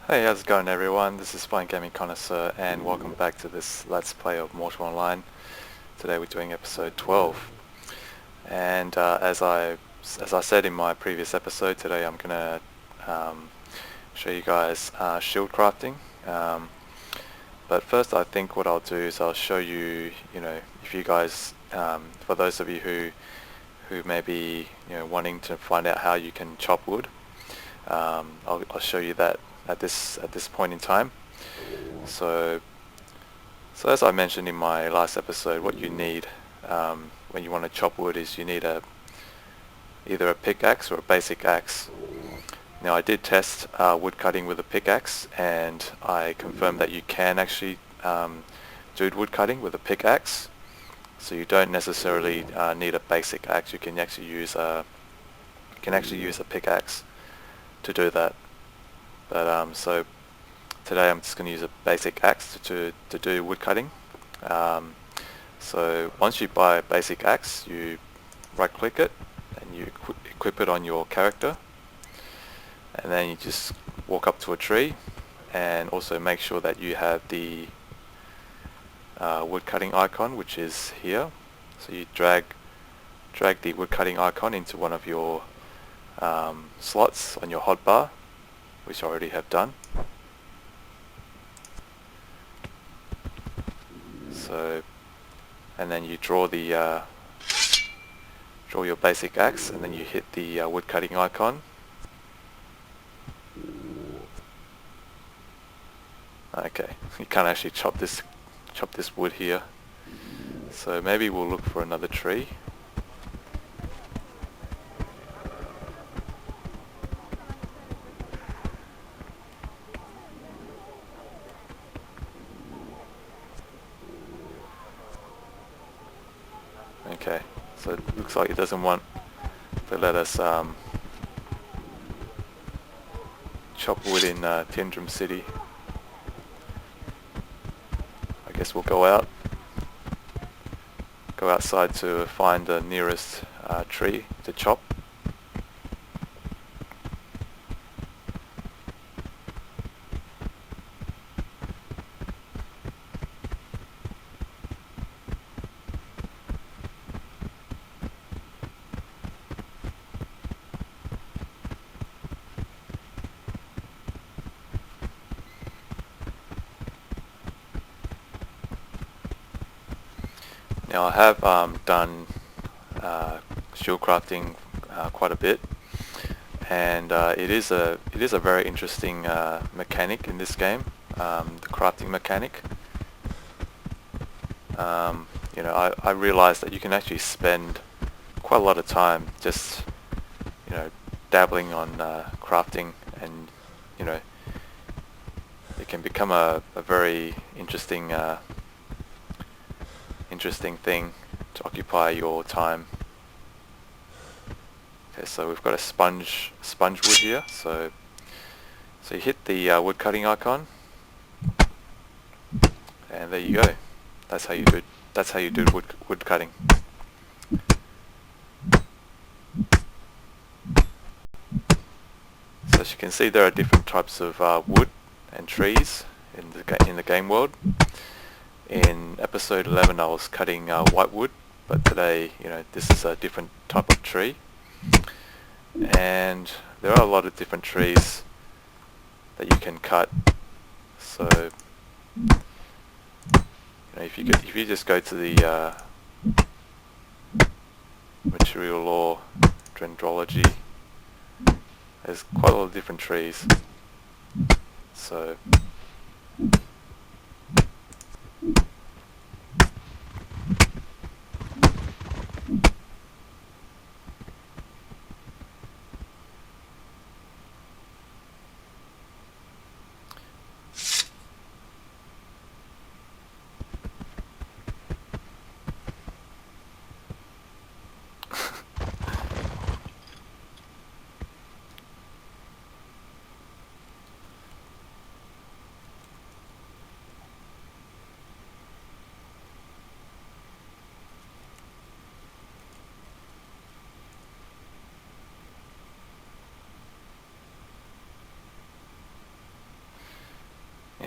Hey, how's it going everyone? This is Fine Gaming Connoisseur and welcome back to this Let's Play of Mortal Online. Today we're doing episode 12 and as I said in my previous episode, today I'm gonna show you guys shield crafting. But first I think what I'll do is I'll show you, if you guys, for those of you who may be wanting to find out how you can chop wood, I'll show you that at this point in time. So as I mentioned in my last episode, what you need when you want to chop wood is you need either a pickaxe or a basic axe. Now I did test wood cutting with a pickaxe and I confirmed that you can actually do wood cutting with a pickaxe. So you don't necessarily need a basic axe. You can actually use a pickaxe to do that. But so today I'm just going to use a basic axe to do wood cutting. So once you buy a basic axe, you right click it and you equip it on your character, and then you just walk up to a tree and also make sure that you have the wood cutting icon, which is here. So you drag the wood cutting icon into one of your slots on your hotbar, which I already have done. So, and then you draw your basic axe, and then you hit the wood cutting icon. Okay, you can't actually chop this wood here. So maybe we'll look for another tree. Okay, so it looks like it doesn't want to let us chop wood in Tindrum City. I guess we'll go outside to find the nearest tree to chop. Now I have done shield crafting quite a bit, and it is a very interesting mechanic in this game, the crafting mechanic. I realized that you can actually spend quite a lot of time just dabbling on crafting, and it can become a very interesting thing to occupy your time. Okay, so we've got a sponge wood here. So you hit the wood cutting icon, and there you go. That's how you do wood cutting. So as you can see, there are different types of wood and trees in the game world. In episode 11 I was cutting white wood, but today this is a different type of tree, and there are a lot of different trees that you can cut. So if you just go to the material law dendrology, there's quite a lot of different trees. So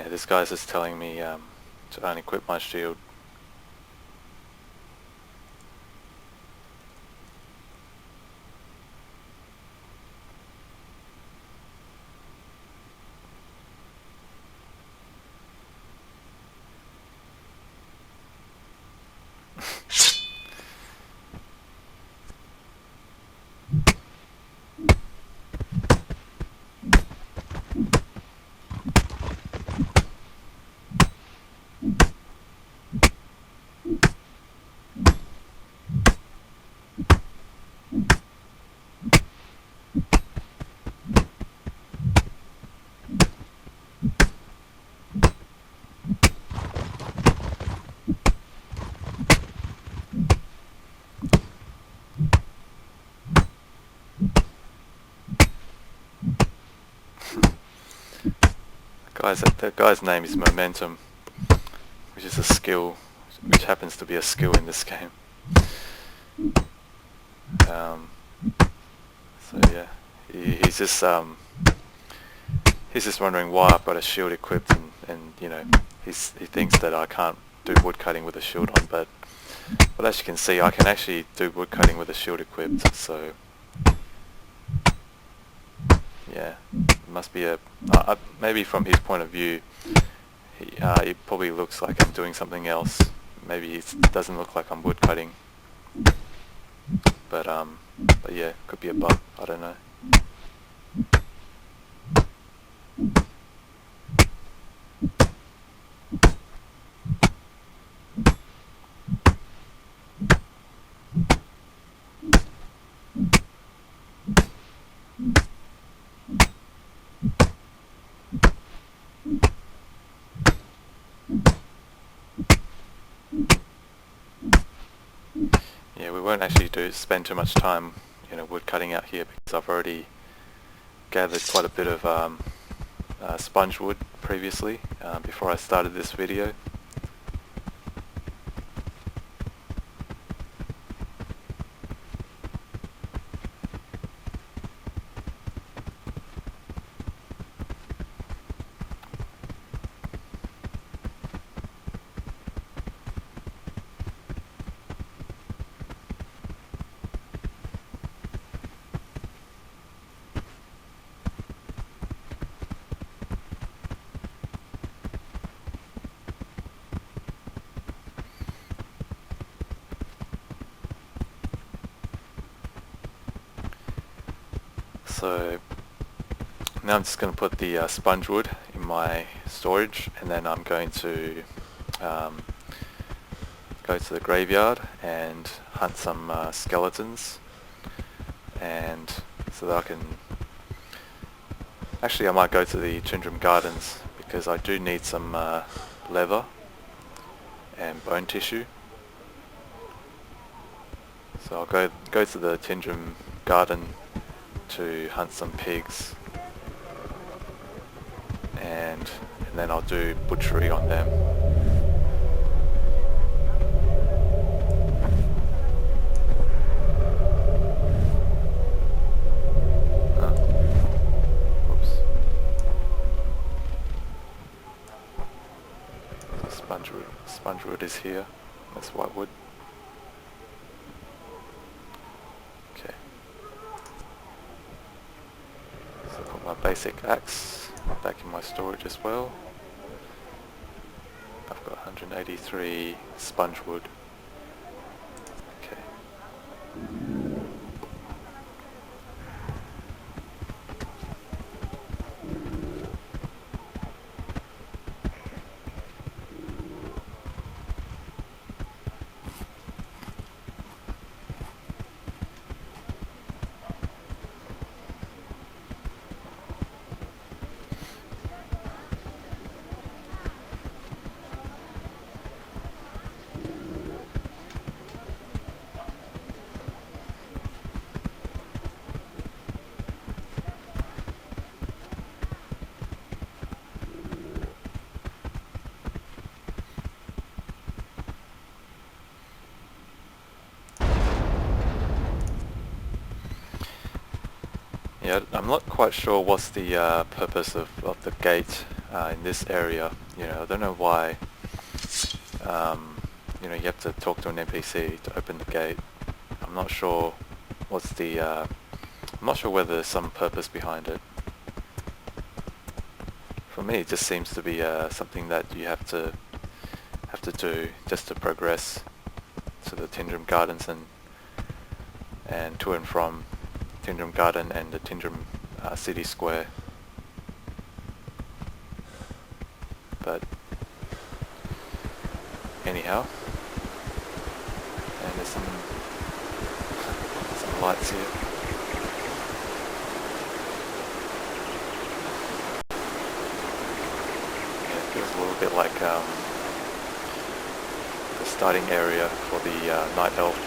this guy's just telling me to unequip my shield. That guy's name is Momentum, which is a skill, which happens to be a skill in this game. So yeah, he's just wondering why I've got a shield equipped, and you know, he thinks that I can't do woodcutting with a shield on, but as you can see, I can actually do woodcutting with a shield equipped. So yeah, it must be maybe from his point of view, it probably looks like I'm doing something else. Maybe it doesn't look like I'm woodcutting, but yeah, could be a bug. I don't know. Yeah, we won't actually spend too much time, you know, wood cutting out here, because I've already gathered quite a bit of sponge wood previously, before I started this video. So now I'm just going to put the sponge wood in my storage, and then I'm going to go to the graveyard and hunt some skeletons, and so that I can... Actually, I might go to the Tundrum Gardens, because I do need some leather and bone tissue. So I'll go to the Tundrum Garden to hunt some pigs, and then I'll do butchery on them. Oops. So sponge wood is here. That's white wood. Okay. So put my basic axe back in my storage as well. I've got 183 sponge wood. Okay. Yeah, I'm not quite sure what's the purpose of the gate in this area, I don't know why, you have to talk to an NPC to open the gate. I'm not sure what's the, I'm not sure whether there's some purpose behind it. For me, it just seems to be something that you have to do just to progress to the Tindrum Gardens and to and from Tindrum Garden and the Tindrum City Square. But anyhow, and there's some lights here. Yeah, it feels a little bit like the starting area for the Night Elf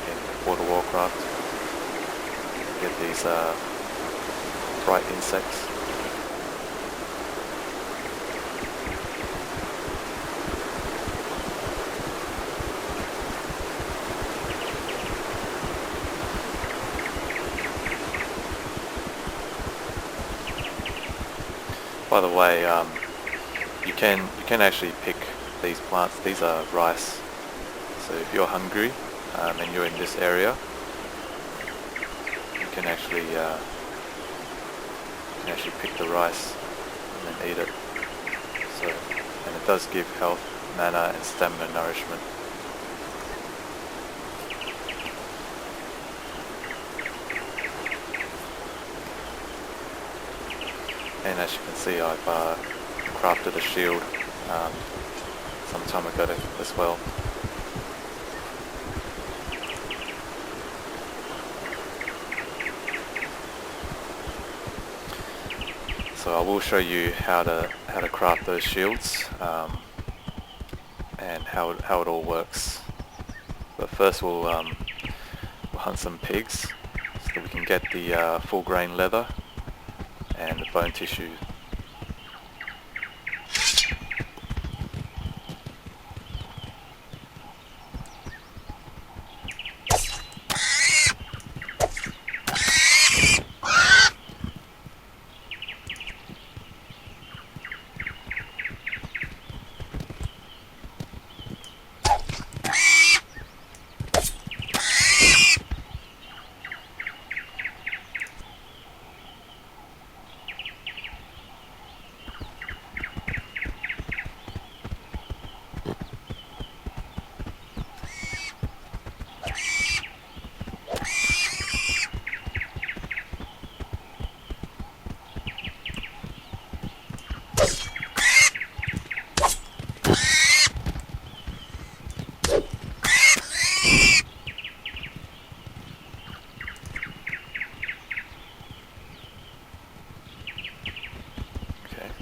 in World of Warcraft. You get these bright insects. By the way, you can actually pick these plants. These are rice. So if you're hungry and you're in this area, you can actually pick the rice and then eat it. So, and it does give health, mana, and stamina nourishment. And as you can see, I've crafted a shield some time ago as well. So I will show you how to craft those shields and how it all works. But first we'll hunt some pigs so that we can get the full grain leather and the bone tissue.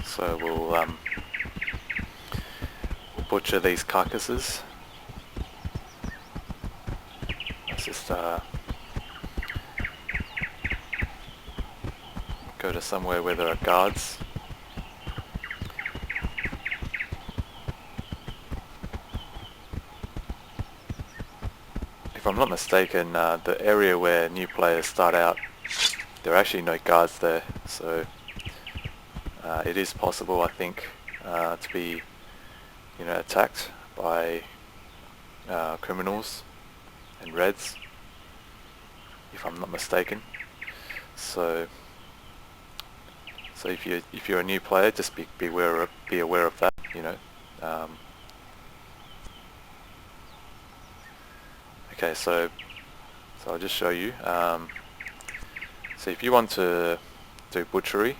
So we'll butcher these carcasses. Let's just go to somewhere where there are guards. If I'm not mistaken, the area where new players start out, there are actually no guards there, so it is possible, I think, to be, attacked by criminals and reds, if I'm not mistaken. So if you're a new player, just be aware of that. Okay, so I'll just show you. So if you want to do butchery,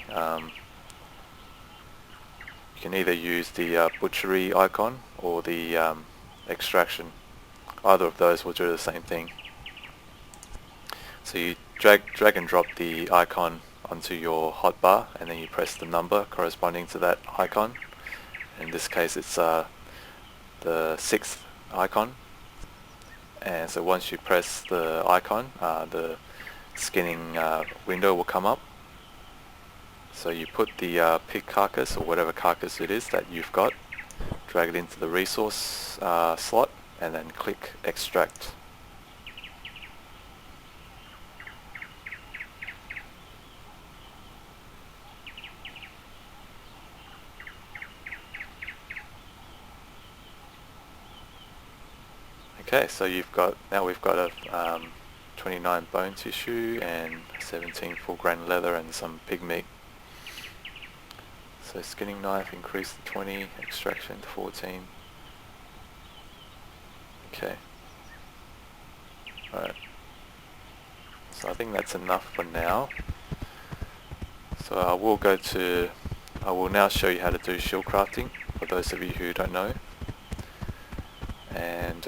you can either use the butchery icon or the extraction. Either of those will do the same thing. So you drag and drop the icon onto your hotbar, and then you press the number corresponding to that icon. In this case, it's the 6th icon. And so once you press the icon, the skinning window will come up. So you put the pig carcass, or whatever carcass it is that you've got, drag it into the resource slot, and then click extract. Okay, so we've got a 29 bone tissue and 17 full grain leather and some pig meat. So skinning knife increased to 20, extraction to 14. Okay. Alright. So I think that's enough for now. So I will now show you how to do shield crafting for those of you who don't know. And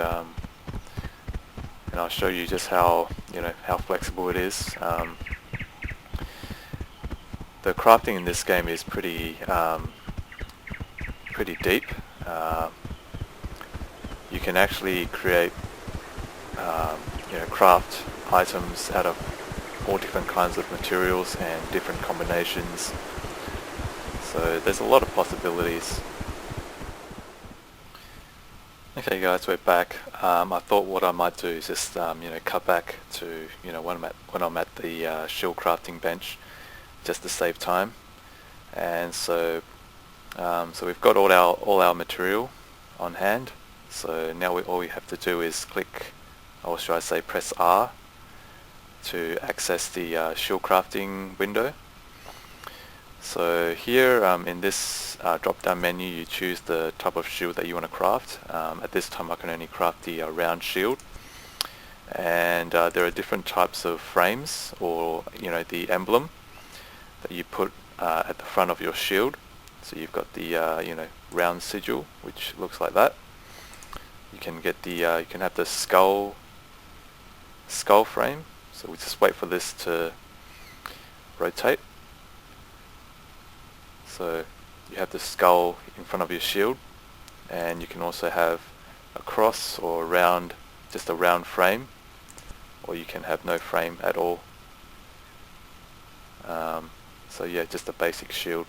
I'll show you just how flexible it is. The crafting in this game is pretty deep. You can actually create craft items out of all different kinds of materials and different combinations. So there's a lot of possibilities. Okay guys, we're back. I thought what I might do is just cut back to when I'm at the shield crafting bench, just to save time. And so we've got all our material on hand. So now all we have to do is click, or should I say press R, to access the shield crafting window. So here in this drop down menu, you choose the type of shield that you want to craft. At this time I can only craft the round shield, and there are different types of frames, or the emblem that you put at the front of your shield. So you've got the round sigil, which looks like that. You can get the you can have the skull frame. So we just wait for this to rotate. So you have the skull in front of your shield, and you can also have a cross or just a round frame, or you can have no frame at all. So yeah, just a basic shield.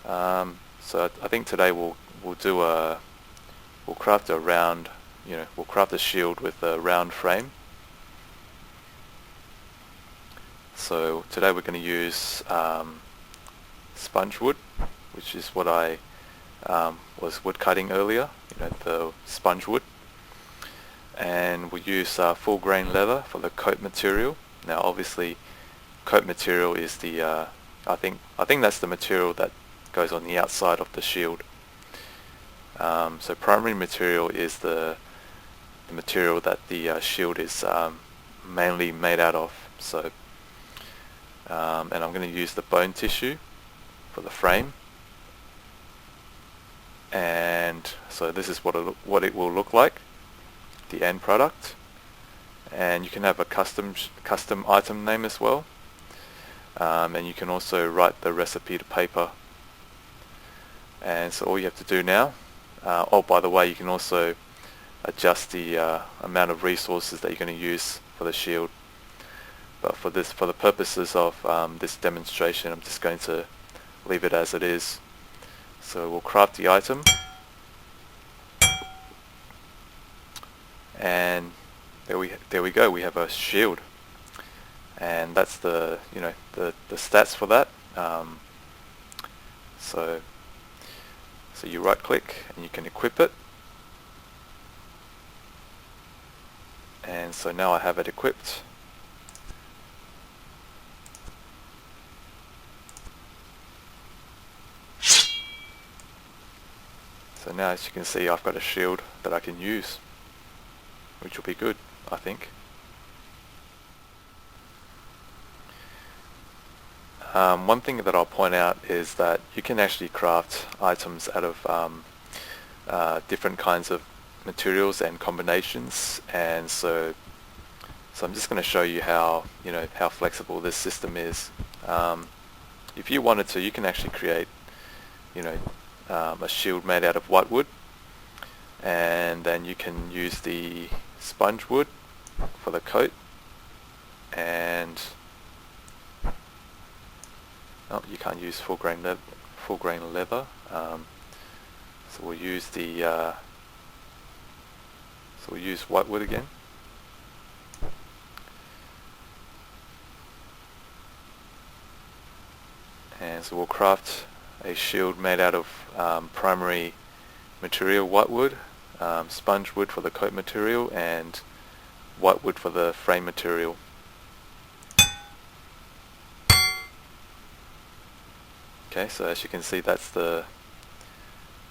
So I think today we'll craft a round, we'll craft a shield with a round frame. So today we're going to use sponge wood, which is what I was woodcutting earlier, the sponge wood. And we'll use full grain leather for the coat material. Now obviously coat material is the I think that's the material that goes on the outside of the shield. So primary material is the material that the shield is mainly made out of. So and I'm going to use the bone tissue for the frame, and so this is what it will look like, the end product. And you can have a custom item name as well, and you can also write the recipe to paper. And so all you have to do now, oh by the way, you can also adjust the amount of resources that you're going to use for the shield. But for the purposes of this demonstration, I'm just going to leave it as it is. So we'll craft the item, and there we go. We have a shield, and that's the stats for that. So you right click and you can equip it, and so now I have it equipped. So now, as you can see, I've got a shield that I can use, which will be good, I think. One thing that I'll point out is that you can actually craft items out of different kinds of materials and combinations, and so I'm just going to show you how flexible this system is. If you wanted to, you can actually create a shield made out of whitewood, and then you can use the sponge wood for the coat, and you can't use full grain leather. So we'll use whitewood again. And so we'll craft a shield made out of primary material whitewood, sponge wood for the coat material and white wood for the frame material. Okay, so as you can see,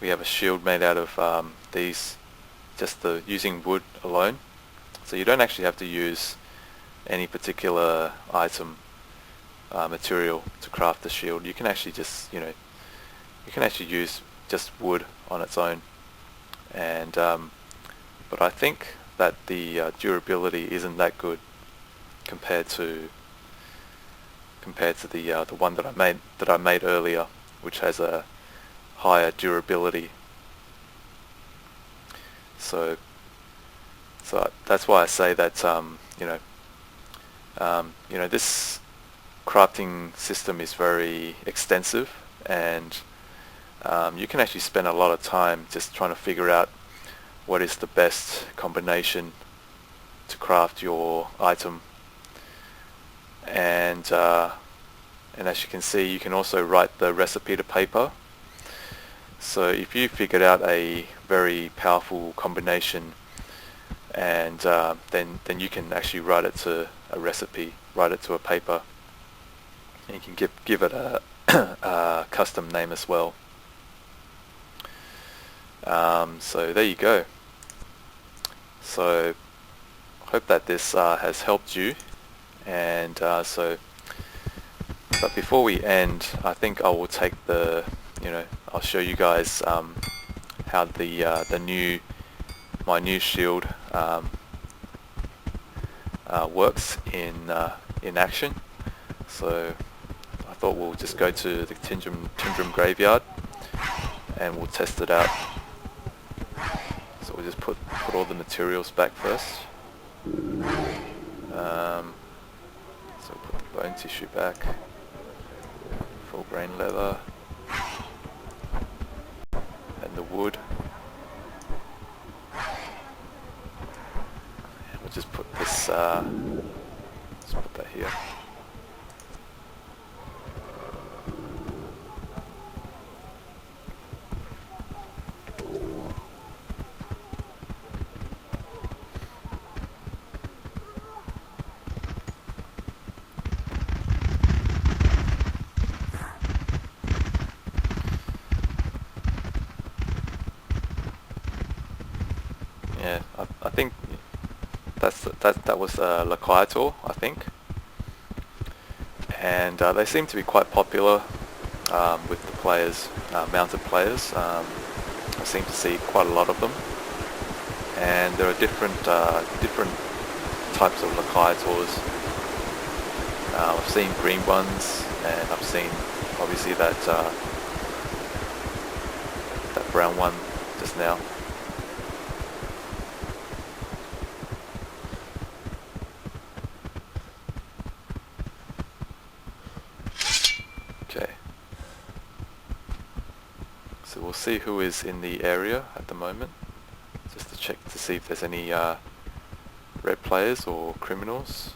we have a shield made out of using wood alone. So you don't actually have to use any particular item material to craft the shield. You can actually just use just wood on its own. And but I think that the durability isn't that good compared to the one that I made earlier, which has a higher durability. So that's why I say that this crafting system is very extensive, and you can actually spend a lot of time just trying to figure out what is the best combination to craft your item. And as you can see, you can also write the recipe to paper. So if you figured out a very powerful combination, and then you can actually write it to a recipe, write it to a paper, and you can give it a, a custom name as well. So there you go. So I hope that this has helped you. And but before we end, I think I will take I'll show you guys how my new shield works in action. So I thought we'll just go to the Tindrum graveyard and we'll test it out. So we'll just put all the materials back first. So put the bone tissue back, full grain leather, and the wood. And we'll just put this, let's put that here. Yeah, I think that was Lakiator, I think, and they seem to be quite popular with the players, mounted players. I seem to see quite a lot of them, and there are different types of Lakiators. I've seen green ones, and I've seen obviously that brown one just now. Okay, so we'll see who is in the area at the moment, just to check to see if there's any red players or criminals.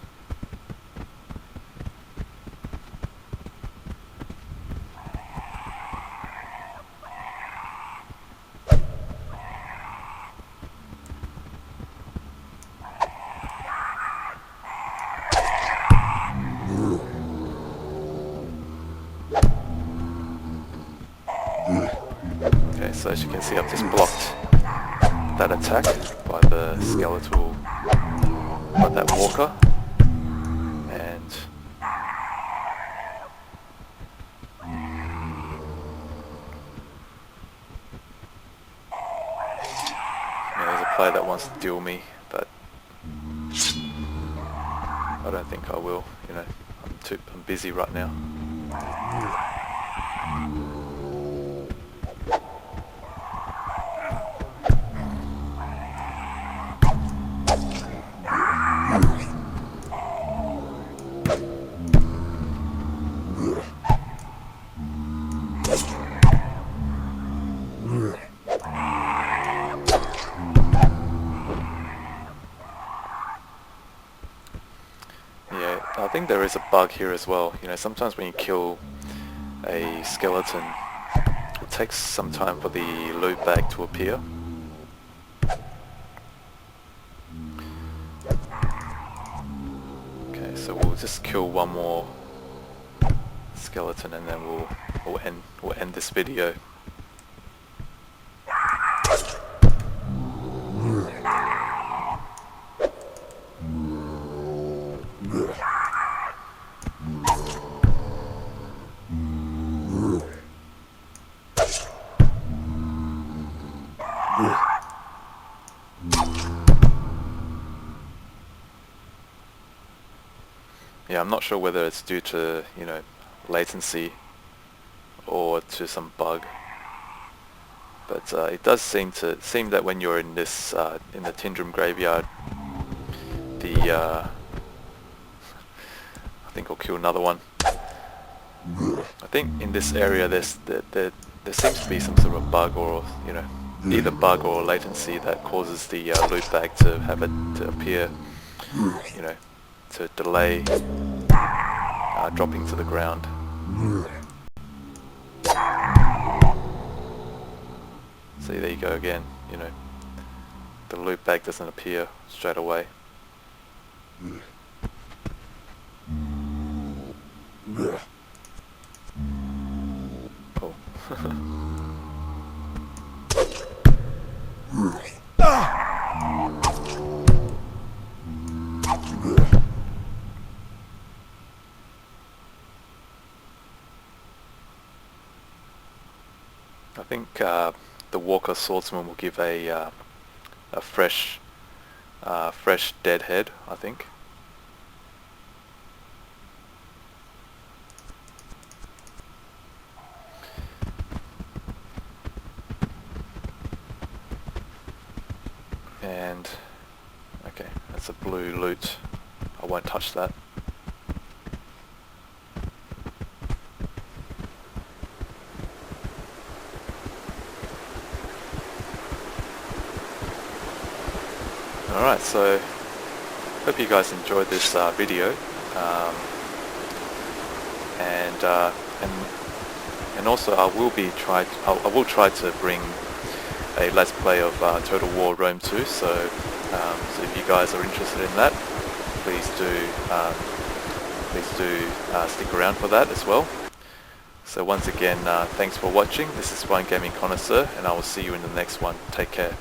Okay, so as you can see, I've just blocked that attack by the skeletal, by that walker, and there's a player that wants to duel me, but I don't think I will. I'm busy right now. I think there is a bug here as well. Sometimes when you kill a skeleton, it takes some time for the loot bag to appear. So we'll just kill one more skeleton and then we'll end this video. Yeah, I'm not sure whether it's due to, you know, latency or to some bug, but it does seem that when you're in this in the Tindrum graveyard, the I think I'll kill another one. I think in this area there seems to be some sort of bug, or you know, either bug or latency that causes the loot bag to have it to appear, you know, to delay dropping to the ground. See, there you go again, you know, the loot bag doesn't appear straight away. Oh. I think the Walker Swordsman will give a fresh dead head, I think. And okay, that's a blue loot. I won't touch that. Alright, so hope you guys enjoyed this video, and also I will try to bring a Let's Play of Total War Rome 2, so if you guys are interested in that, please do stick around for that as well. So once again, thanks for watching. This is Spine Gaming Connoisseur, and I will see you in the next one. Take care.